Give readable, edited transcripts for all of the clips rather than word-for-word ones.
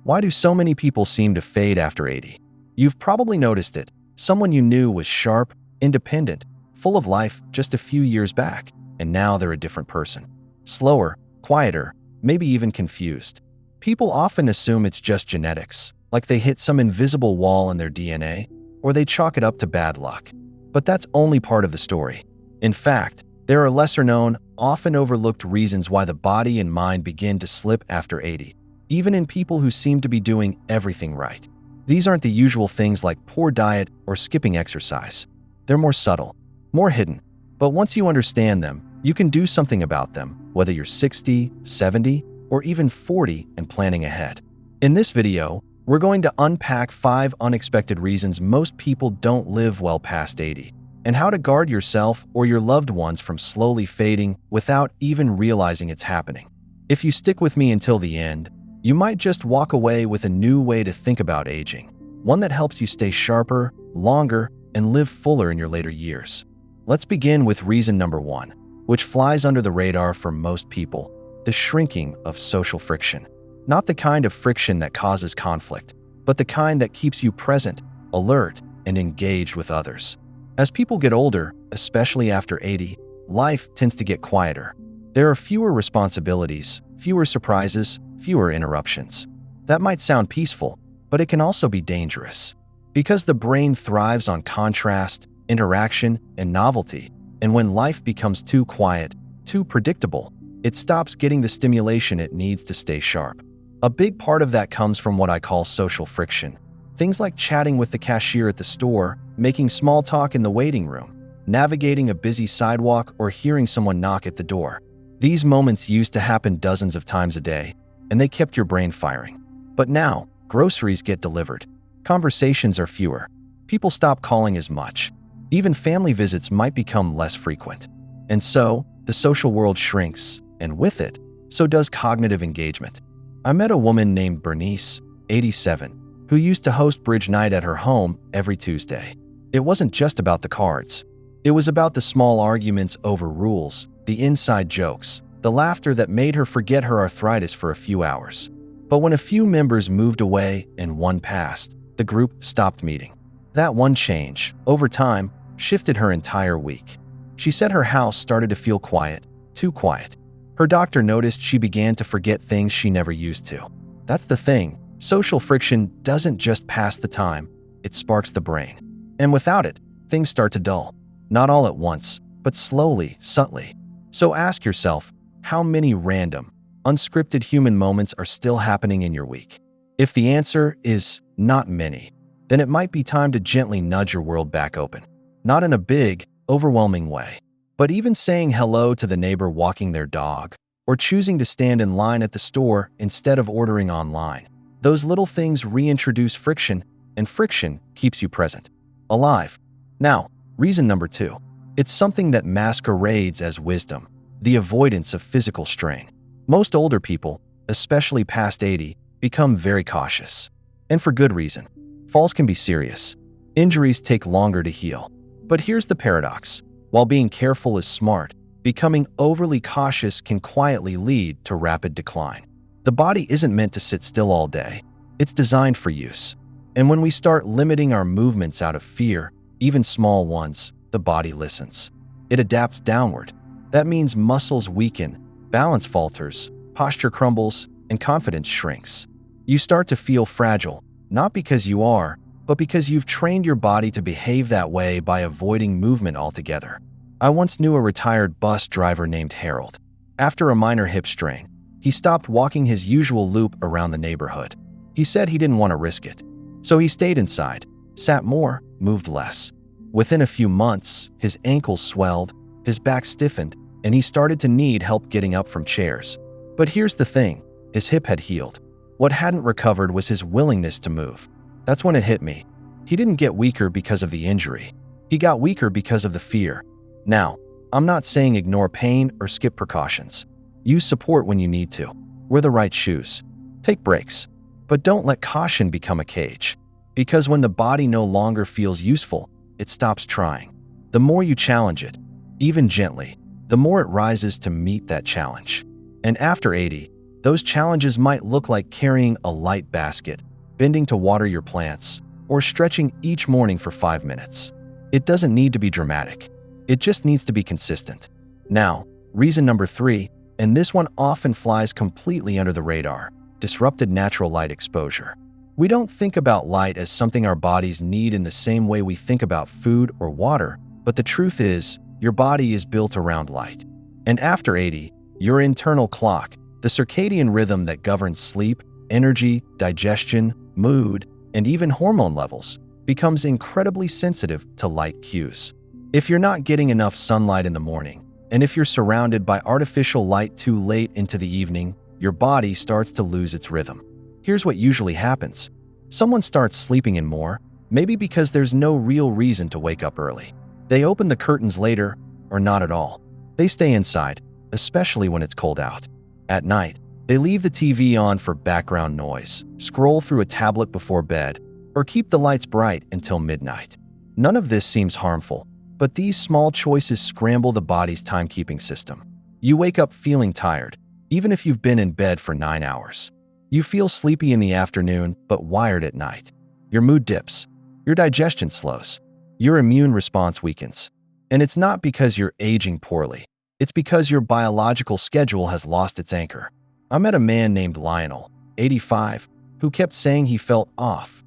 Why do so many people seem to fade after 80? You've probably noticed it. Someone you knew was sharp, independent, full of life just a few years back, and now they're a different person. Slower, quieter, maybe even confused. People often assume it's just genetics, like they hit some invisible wall in their DNA, or they chalk it up to bad luck. But that's only part of the story. In fact, there are lesser-known, often overlooked reasons why the body and mind begin to slip after 80, even in people who seem to be doing everything right. These aren't the usual things like poor diet or skipping exercise. They're more subtle, more hidden. But once you understand them, you can do something about them, whether you're 60, 70, or even 40 and planning ahead. In this video, we're going to unpack 5 unexpected reasons most people don't live well past 80, and how to guard yourself or your loved ones from slowly fading without even realizing it's happening. If you stick with me until the end, you might just walk away with a new way to think about aging, one that helps you stay sharper, longer, and live fuller in your later years. Let's begin with reason number 1, which flies under the radar for most people: the shrinking of social friction. Not the kind of friction that causes conflict, but the kind that keeps you present, alert, and engaged with others. As people get older, especially after 80, life tends to get quieter. There are fewer responsibilities, fewer surprises, fewer interruptions. That might sound peaceful, but it can also be dangerous. Because the brain thrives on contrast, interaction, and novelty, and when life becomes too quiet, too predictable, it stops getting the stimulation it needs to stay sharp. A big part of that comes from what I call social friction. Things like chatting with the cashier at the store, making small talk in the waiting room, navigating a busy sidewalk, or hearing someone knock at the door. These moments used to happen dozens of times a day, and they kept your brain firing. But now, groceries get delivered. Conversations are fewer. People stop calling as much. Even family visits might become less frequent. And so, the social world shrinks, and with it, so does cognitive engagement. I met a woman named Bernice, 87, who used to host bridge night at her home every Tuesday. It wasn't just about the cards. It was about the small arguments over rules, the inside jokes, the laughter that made her forget her arthritis for a few hours. But when a few members moved away and one passed, the group stopped meeting. That one change, over time, shifted her entire week. She said her house started to feel quiet, too quiet. Her doctor noticed she began to forget things she never used to. That's the thing. Social friction doesn't just pass the time, it sparks the brain. And without it, things start to dull. Not all at once, but slowly, subtly. So ask yourself, how many random, unscripted human moments are still happening in your week? If the answer is not many, then it might be time to gently nudge your world back open. Not in a big, overwhelming way, but even saying hello to the neighbor walking their dog, or choosing to stand in line at the store instead of ordering online. Those little things reintroduce friction, and friction keeps you present, alive. Now, reason number 2. It's something that masquerades as wisdom: the avoidance of physical strain. Most older people, especially past 80, become very cautious. And for good reason. Falls can be serious. Injuries take longer to heal. But here's the paradox. While being careful is smart, becoming overly cautious can quietly lead to rapid decline. The body isn't meant to sit still all day. It's designed for use. And when we start limiting our movements out of fear, even small ones, the body listens. It adapts downward. That means muscles weaken, balance falters, posture crumbles, and confidence shrinks. You start to feel fragile, not because you are, but because you've trained your body to behave that way by avoiding movement altogether. I once knew a retired bus driver named Harold. After a minor hip strain, he stopped walking his usual loop around the neighborhood. He said he didn't want to risk it. So he stayed inside, sat more, moved less. Within a few months, his ankles swelled, his back stiffened, and he started to need help getting up from chairs. But here's the thing, his hip had healed. What hadn't recovered was his willingness to move. That's when it hit me. He didn't get weaker because of the injury. He got weaker because of the fear. Now, I'm not saying ignore pain or skip precautions. Use support when you need to. Wear the right shoes. Take breaks. But don't let caution become a cage. Because when the body no longer feels useful, it stops trying. The more you challenge it, even gently, the more it rises to meet that challenge. And after 80, Those challenges might look like carrying a light basket, bending to water your plants, or stretching each morning for 5 minutes. It doesn't need to be dramatic. It just needs to be consistent. Now, reason number 3, and this one often flies completely under the radar: disrupted natural light exposure. We don't think about light as something our bodies need in the same way we think about food or water, but the truth is, your body is built around light. And after 80, your internal clock, the circadian rhythm that governs sleep, energy, digestion, mood, and even hormone levels, becomes incredibly sensitive to light cues. If you're not getting enough sunlight in the morning, and if you're surrounded by artificial light too late into the evening, your body starts to lose its rhythm. Here's what usually happens. Someone starts sleeping in more, maybe because there's no real reason to wake up early. They open the curtains later, or not at all. They stay inside, especially when it's cold out. At night, they leave the TV on for background noise, scroll through a tablet before bed, or keep the lights bright until midnight. None of this seems harmful, but these small choices scramble the body's timekeeping system. You wake up feeling tired, even if you've been in bed for 9 hours. You feel sleepy in the afternoon, but wired at night. Your mood dips. Your digestion slows. Your immune response weakens. And it's not because you're aging poorly. It's because your biological schedule has lost its anchor. I met a man named Lionel, 85, who kept saying he felt off.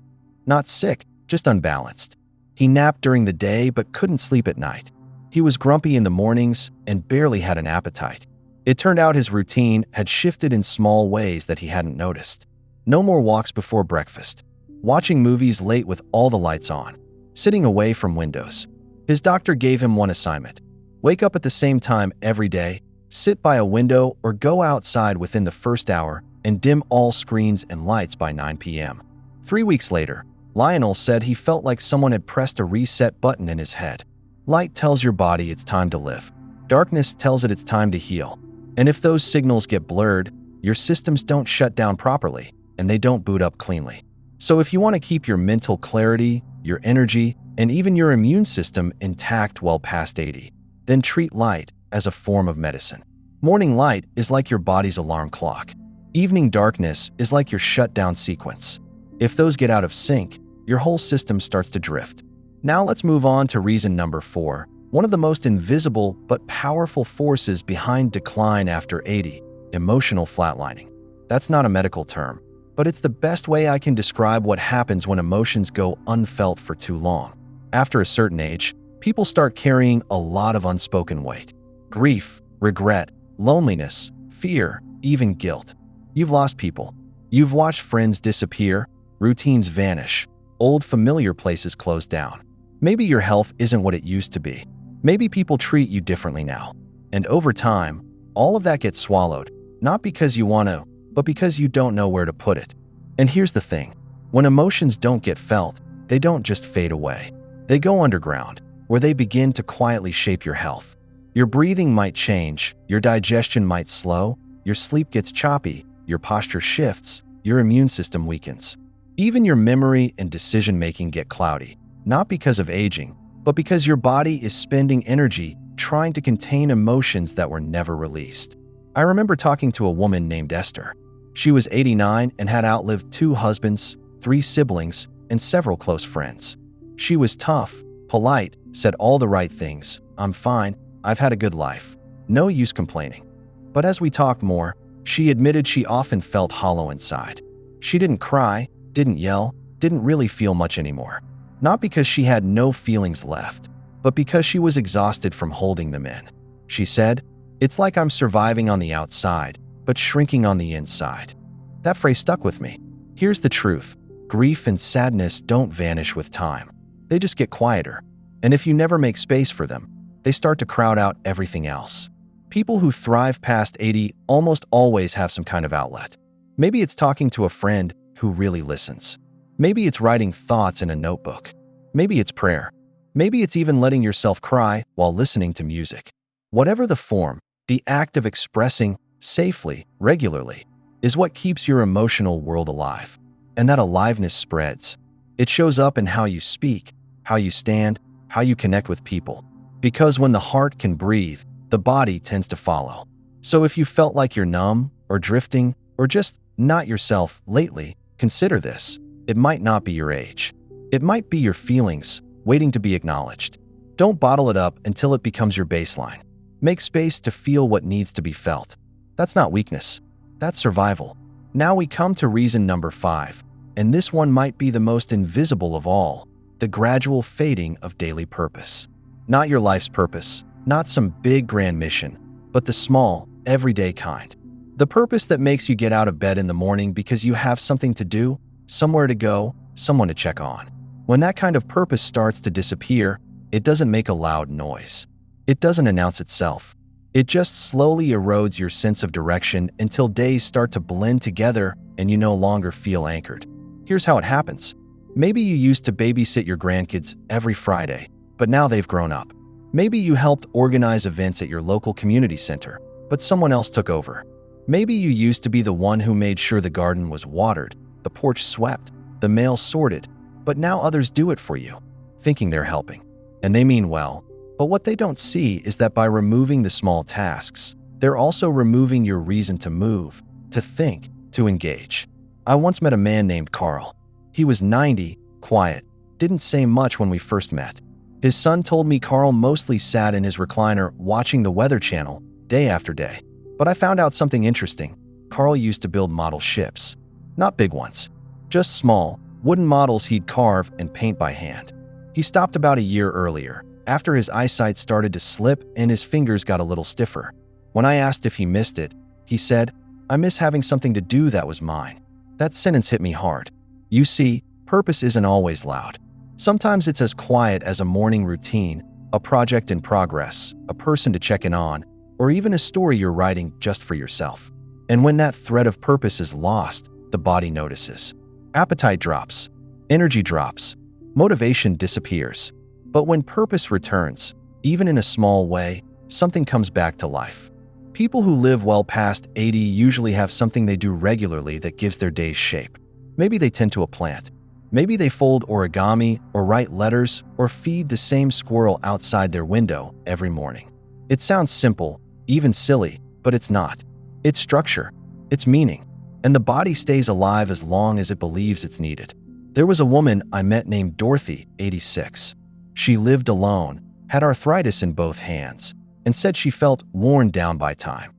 Not sick, just unbalanced. He napped during the day but couldn't sleep at night. He was grumpy in the mornings and barely had an appetite. It turned out his routine had shifted in small ways that he hadn't noticed. No more walks before breakfast. Watching movies late with all the lights on. Sitting away from windows. His doctor gave him one assignment: wake up at the same time every day, sit by a window, or go outside within the first hour, and dim all screens and lights by 9 p.m. 3 weeks later, Lionel said he felt like someone had pressed a reset button in his head. Light tells your body it's time to live. Darkness tells it it's time to heal. And if those signals get blurred, your systems don't shut down properly, and they don't boot up cleanly. So if you want to keep your mental clarity, your energy, and even your immune system intact well past 80, then treat light as a form of medicine. Morning light is like your body's alarm clock. Evening darkness is like your shutdown sequence. If those get out of sync, your whole system starts to drift. Now let's move on to reason number 4, one of the most invisible but powerful forces behind decline after 80, emotional flatlining. That's not a medical term, but it's the best way I can describe what happens when emotions go unfelt for too long. After a certain age, people start carrying a lot of unspoken weight. Grief, regret, loneliness, fear, even guilt. You've lost people. You've watched friends disappear, routines vanish, old familiar places close down. Maybe your health isn't what it used to be. Maybe people treat you differently now. And over time, all of that gets swallowed, not because you want to, but because you don't know where to put it. And here's the thing. When emotions don't get felt, they don't just fade away. They go underground, where they begin to quietly shape your health. Your breathing might change, your digestion might slow, your sleep gets choppy, your posture shifts, your immune system weakens. Even your memory and decision-making get cloudy, not because of aging, but because your body is spending energy trying to contain emotions that were never released. I remember talking to a woman named Esther. She was 89 and had outlived 2 husbands, 3 siblings, and several close friends. She was tough, polite, said all the right things. I'm fine, I've had a good life. No use complaining. But as we talked more, she admitted she often felt hollow inside. She didn't cry, didn't yell, didn't really feel much anymore. Not because she had no feelings left, but because she was exhausted from holding them in. She said, "It's like I'm surviving on the outside, but shrinking on the inside." That phrase stuck with me. Here's the truth. Grief and sadness don't vanish with time. They just get quieter. And if you never make space for them, they start to crowd out everything else. People who thrive past 80 almost always have some kind of outlet. Maybe it's talking to a friend who really listens. Maybe it's writing thoughts in a notebook. Maybe it's prayer. Maybe it's even letting yourself cry while listening to music. Whatever the form, the act of expressing safely, regularly, is what keeps your emotional world alive. And that aliveness spreads. It shows up in how you speak, how you stand, how you connect with people. Because when the heart can breathe, the body tends to follow. So if you felt like you're numb or drifting, or just not yourself lately, consider this. It might not be your age. It might be your feelings, waiting to be acknowledged. Don't bottle it up until it becomes your baseline. Make space to feel what needs to be felt. That's not weakness. That's survival. Now we come to reason number 5, and this one might be the most invisible of all: the gradual fading of daily purpose. Not your life's purpose, not some big grand mission, but the small, everyday kind. The purpose that makes you get out of bed in the morning because you have something to do, somewhere to go, someone to check on. When that kind of purpose starts to disappear, it doesn't make a loud noise. It doesn't announce itself. It just slowly erodes your sense of direction until days start to blend together and you no longer feel anchored. Here's how it happens. Maybe you used to babysit your grandkids every Friday, but now they've grown up. Maybe you helped organize events at your local community center, but someone else took over. Maybe you used to be the one who made sure the garden was watered, the porch swept, the mail sorted, but now others do it for you, thinking they're helping. And they mean well, but what they don't see is that by removing the small tasks, they're also removing your reason to move, to think, to engage. I once met a man named Carl. He was 90, quiet, didn't say much when we first met. His son told me Carl mostly sat in his recliner watching the Weather Channel day after day. But I found out something interesting. Carl used to build model ships. Not big ones, just small, wooden models he'd carve and paint by hand. He stopped about a year earlier, after his eyesight started to slip and his fingers got a little stiffer. When I asked if he missed it, he said, "I miss having something to do that was mine." That sentence hit me hard. You see, purpose isn't always loud. Sometimes it's as quiet as a morning routine, a project in progress, a person to check in on, or even a story you're writing just for yourself. And when that thread of purpose is lost, the body notices. Appetite drops, energy drops, motivation disappears. But when purpose returns, even in a small way, something comes back to life. People who live well past 80 usually have something they do regularly that gives their days shape. Maybe they tend to a plant. Maybe they fold origami or write letters or feed the same squirrel outside their window every morning. It sounds simple, even silly, but it's not. It's structure, it's meaning, and the body stays alive as long as it believes it's needed. There was a woman I met named Dorothy, 86. She lived alone, had arthritis in both hands, and said she felt worn down by time.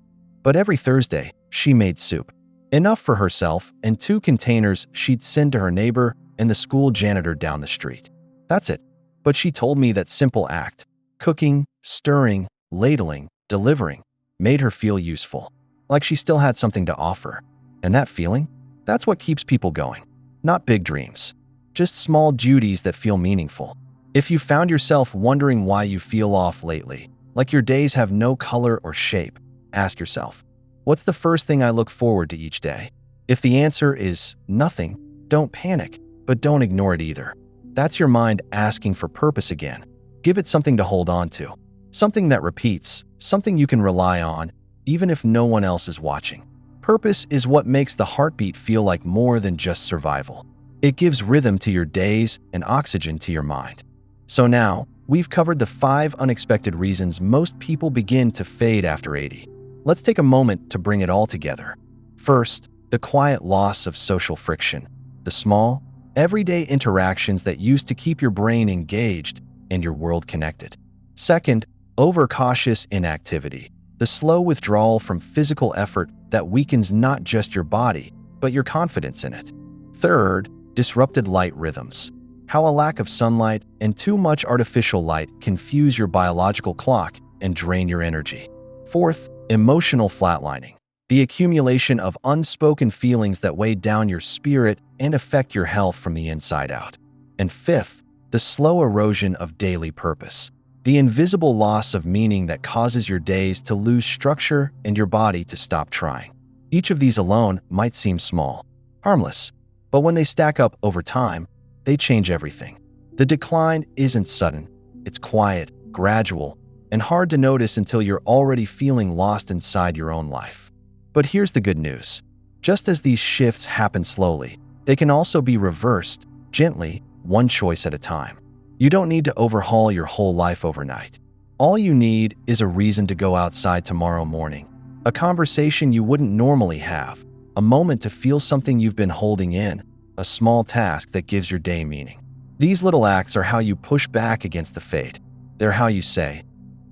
But every Thursday, she made soup. Enough for herself and 2 containers she'd send to her neighbor and the school janitor down the street. That's it. But she told me that simple act, cooking, stirring, ladling, delivering, made her feel useful, like she still had something to offer. And that feeling? That's what keeps people going. Not big dreams, just small duties that feel meaningful. If you found yourself wondering why you feel off lately, like your days have no color or shape, ask yourself, what's the first thing I look forward to each day? If the answer is nothing, don't panic, but don't ignore it either. That's your mind asking for purpose again. Give it something to hold on to, something that repeats, something you can rely on, even if no one else is watching. Purpose is what makes the heartbeat feel like more than just survival. It gives rhythm to your days and oxygen to your mind. So now, we've covered the 5 unexpected reasons most people begin to fade after 80. Let's take a moment to bring it all together. First, the quiet loss of social friction. The small, everyday interactions that used to keep your brain engaged and your world connected. Second, overcautious inactivity. The slow withdrawal from physical effort that weakens not just your body, but your confidence in it. Third, disrupted light rhythms. How a lack of sunlight and too much artificial light confuse your biological clock and drain your energy. Fourth, emotional flatlining. The accumulation of unspoken feelings that weigh down your spirit and affect your health from the inside out. And fifth, the slow erosion of daily purpose. The invisible loss of meaning that causes your days to lose structure and your body to stop trying. Each of these alone might seem small, harmless, but when they stack up over time, they change everything. The decline isn't sudden. It's quiet, gradual, and hard to notice until you're already feeling lost inside your own life. But here's the good news. Just as these shifts happen slowly, they can also be reversed, gently, one choice at a time. You don't need to overhaul your whole life overnight. All you need is a reason to go outside tomorrow morning, a conversation you wouldn't normally have, a moment to feel something you've been holding in, a small task that gives your day meaning. These little acts are how you push back against the fade. They're how you say,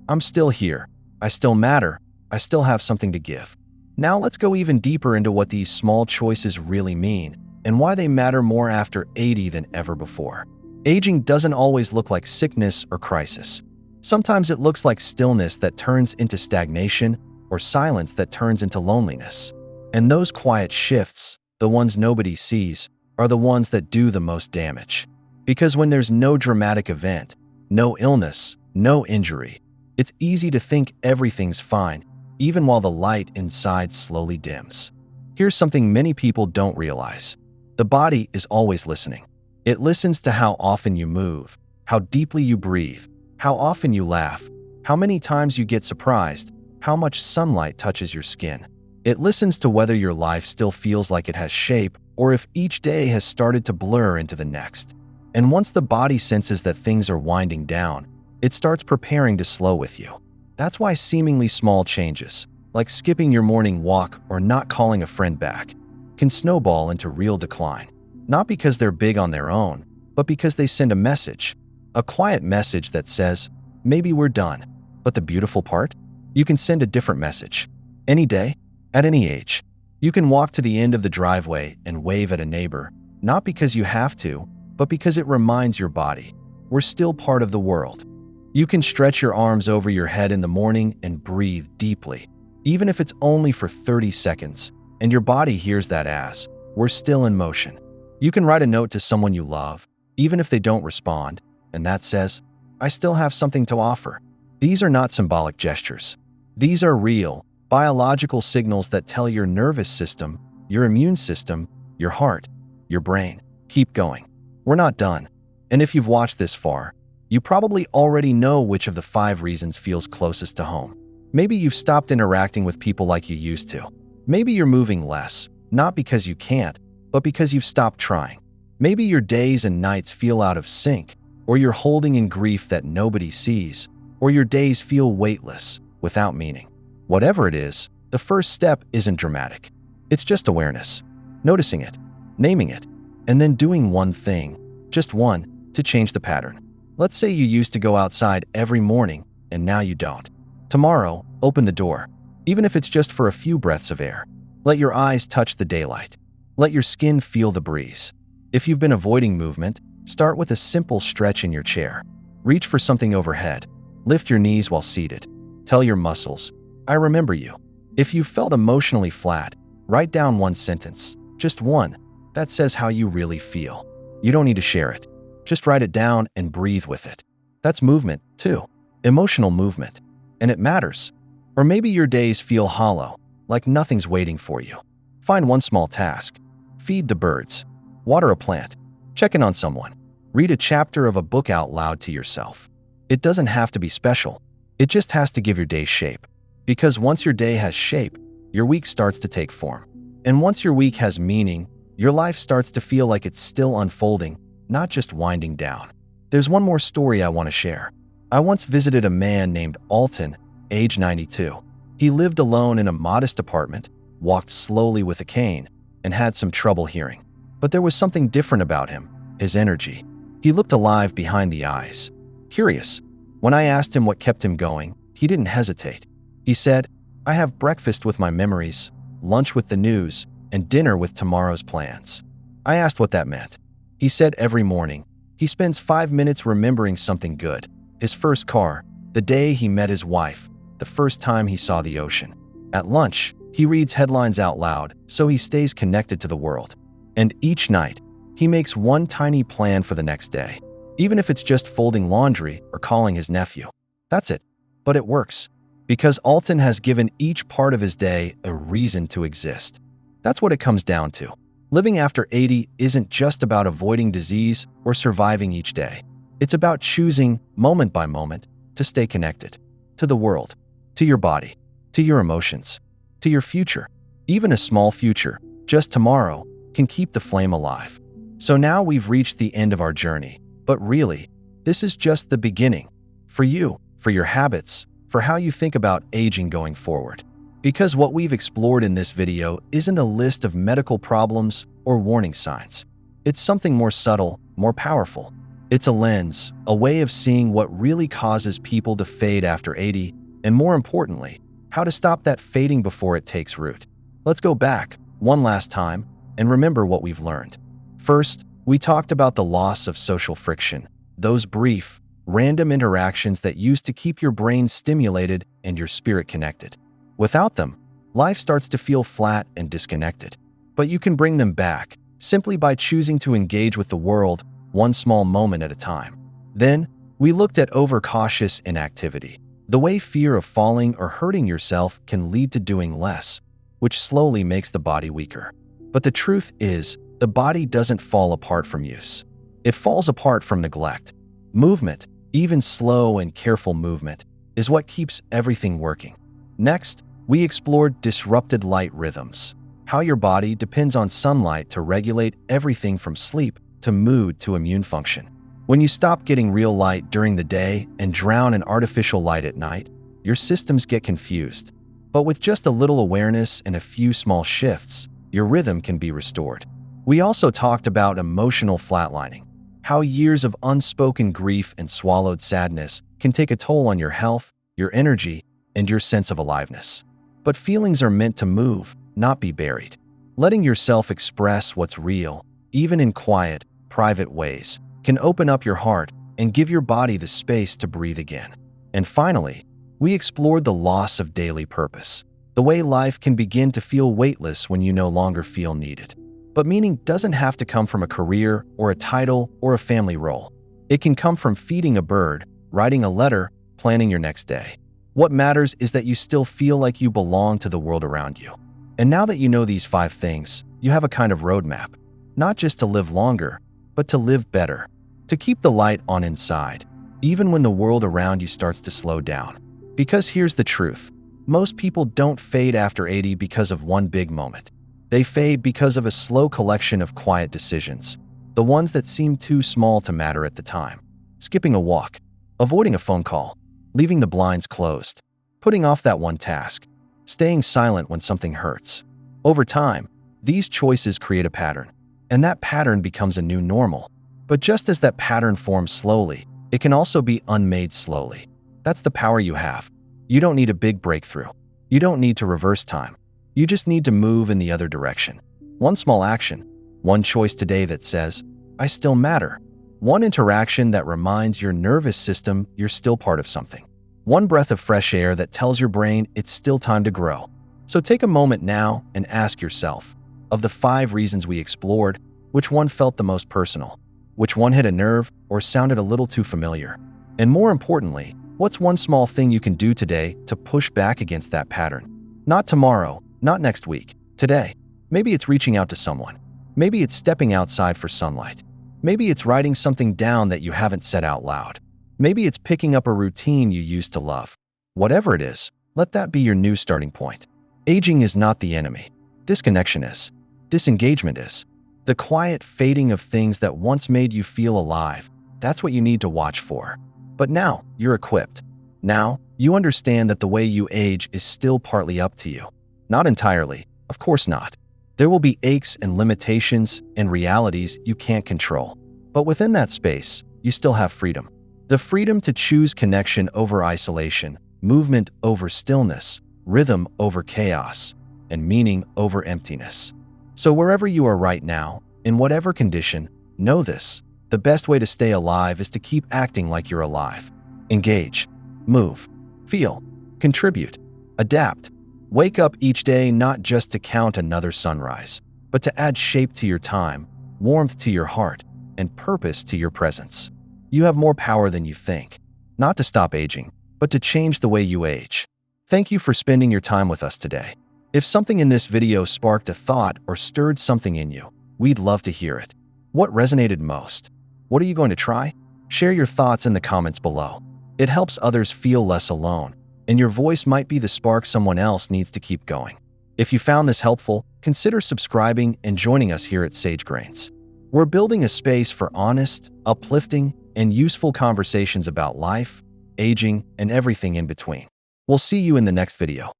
I'm still here, I still matter, I still have something to give. Now let's go even deeper into what these small choices really mean and why they matter more after 80 than ever before. Aging doesn't always look like sickness or crisis. Sometimes it looks like stillness that turns into stagnation or silence that turns into loneliness. And those quiet shifts, the ones nobody sees, are the ones that do the most damage. Because when there's no dramatic event, no illness, no injury, it's easy to think everything's fine, even while the light inside slowly dims. Here's something many people don't realize. The body is always listening. It listens to how often you move, how deeply you breathe, how often you laugh, how many times you get surprised, how much sunlight touches your skin. It listens to whether your life still feels like it has shape or if each day has started to blur into the next. And once the body senses that things are winding down, it starts preparing to slow with you. That's why seemingly small changes, like skipping your morning walk or not calling a friend back, can snowball into real decline. Not because they're big on their own, but because they send a message. A quiet message that says, maybe we're done. But the beautiful part? You can send a different message. Any day, at any age. You can walk to the end of the driveway and wave at a neighbor, not because you have to, but because it reminds your body, we're still part of the world. You can stretch your arms over your head in the morning and breathe deeply, even if it's only for 30 seconds, and your body hears that as, we're still in motion. You can write a note to someone you love, even if they don't respond, and that says, I still have something to offer. These are not symbolic gestures. These are real, biological signals that tell your nervous system, your immune system, your heart, your brain, keep going. We're not done. And if you've watched this far, you probably already know which of the 5 reasons feels closest to home. Maybe you've stopped interacting with people like you used to. Maybe you're moving less, not because you can't, but because you've stopped trying. Maybe your days and nights feel out of sync, or you're holding in grief that nobody sees, or your days feel weightless, without meaning. Whatever it is, the first step isn't dramatic. It's just awareness, noticing it, naming it, and then doing one thing, just one, to change the pattern. Let's say you used to go outside every morning, and now you don't. Tomorrow, open the door, even if it's just for a few breaths of air. Let your eyes touch the daylight. Let your skin feel the breeze. If you've been avoiding movement, start with a simple stretch in your chair. Reach for something overhead. Lift your knees while seated. Tell your muscles, I remember you. If you felt emotionally flat, write down one sentence, just one, that says how you really feel. You don't need to share it. Just write it down and breathe with it. That's movement, too. Emotional movement. And it matters. Or maybe your days feel hollow, like nothing's waiting for you. Find one small task. Feed the birds. Water a plant. Check in on someone. Read a chapter of a book out loud to yourself. It doesn't have to be special. It just has to give your day shape. Because once your day has shape, your week starts to take form. And once your week has meaning, your life starts to feel like it's still unfolding, not just winding down. There's one more story I want to share. I once visited a man named Alton, age 92. He lived alone in a modest apartment, walked slowly with a cane, and had some trouble hearing. But there was something different about him, his energy. He looked alive behind the eyes. Curious. When I asked him what kept him going, he didn't hesitate. He said, I have breakfast with my memories, lunch with the news, and dinner with tomorrow's plans. I asked what that meant. He said every morning, he spends 5 minutes remembering something good. His first car, the day he met his wife, the first time he saw the ocean. At lunch, he reads headlines out loud so he stays connected to the world. And each night, he makes one tiny plan for the next day. Even if it's just folding laundry or calling his nephew. That's it. But it works. Because Alton has given each part of his day a reason to exist. That's what it comes down to. Living after 80 isn't just about avoiding disease or surviving each day. It's about choosing, moment by moment, to stay connected. To the world. To your body. To your emotions. To your future. Even a small future, just tomorrow, can keep the flame alive. So now we've reached the end of our journey. But really, this is just the beginning. For you, for your habits, for how you think about aging going forward. Because what we've explored in this video isn't a list of medical problems or warning signs. It's something more subtle, more powerful. It's a lens, a way of seeing what really causes people to fade after 80, and more importantly, how to stop that fading before it takes root. Let's go back one last time and remember what we've learned. First, we talked about the loss of social friction, those brief, random interactions that used to keep your brain stimulated and your spirit connected. Without them, life starts to feel flat and disconnected. But you can bring them back simply by choosing to engage with the world one small moment at a time. Then, we looked at overcautious inactivity, the way fear of falling or hurting yourself can lead to doing less, which slowly makes the body weaker. But the truth is, the body doesn't fall apart from use. It falls apart from neglect. Movement, even slow and careful movement, is what keeps everything working. Next, we explored disrupted light rhythms, how your body depends on sunlight to regulate everything from sleep to mood to immune function. When you stop getting real light during the day and drown in artificial light at night, your systems get confused. But with just a little awareness and a few small shifts, your rhythm can be restored. We also talked about emotional flatlining, how years of unspoken grief and swallowed sadness can take a toll on your health, your energy, and your sense of aliveness. But feelings are meant to move, not be buried. Letting yourself express what's real, even in quiet, private ways, can open up your heart and give your body the space to breathe again. And finally, we explored the loss of daily purpose, the way life can begin to feel weightless when you no longer feel needed. But meaning doesn't have to come from a career or a title or a family role. It can come from feeding a bird, writing a letter, planning your next day. What matters is that you still feel like you belong to the world around you. And now that you know these 5 things, you have a kind of roadmap, not just to live longer, but to live better, to keep the light on inside, even when the world around you starts to slow down. Because here's the truth, most people don't fade after 80 because of one big moment. They fade because of a slow collection of quiet decisions, the ones that seem too small to matter at the time. Skipping a walk, avoiding a phone call, leaving the blinds closed, putting off that one task, staying silent when something hurts. Over time, these choices create a pattern, and that pattern becomes a new normal. But just as that pattern forms slowly, it can also be unmade slowly. That's the power you have. You don't need a big breakthrough. You don't need to reverse time. You just need to move in the other direction. One small action, one choice today that says, I still matter. One interaction that reminds your nervous system you're still part of something. One breath of fresh air that tells your brain it's still time to grow. So take a moment now and ask yourself, of the 5 reasons we explored, which one felt the most personal? Which one hit a nerve or sounded a little too familiar? And more importantly, what's one small thing you can do today to push back against that pattern? Not tomorrow, not next week, today. Maybe it's reaching out to someone. Maybe it's stepping outside for sunlight. Maybe it's writing something down that you haven't said out loud. Maybe it's picking up a routine you used to love. Whatever it is, let that be your new starting point. Aging is not the enemy. Disconnection is. Disengagement is. The quiet fading of things that once made you feel alive, that's what you need to watch for. But now, you're equipped. Now, you understand that the way you age is still partly up to you. Not entirely, of course not. There will be aches and limitations and realities you can't control. But within that space, you still have freedom. The freedom to choose connection over isolation, movement over stillness, rhythm over chaos, and meaning over emptiness. So wherever you are right now, in whatever condition, know this. The best way to stay alive is to keep acting like you're alive. Engage, move, feel, contribute, adapt. Wake up each day not just to count another sunrise, but to add shape to your time, warmth to your heart, and purpose to your presence. You have more power than you think, not to stop aging, but to change the way you age. Thank you for spending your time with us today. If something in this video sparked a thought or stirred something in you, we'd love to hear it. What resonated most? What are you going to try? Share your thoughts in the comments below. It helps others feel less alone, and your voice might be the spark someone else needs to keep going. If you found this helpful, consider subscribing and joining us here at SageGrains. We're building a space for honest, uplifting, and useful conversations about life, aging, and everything in between. We'll see you in the next video.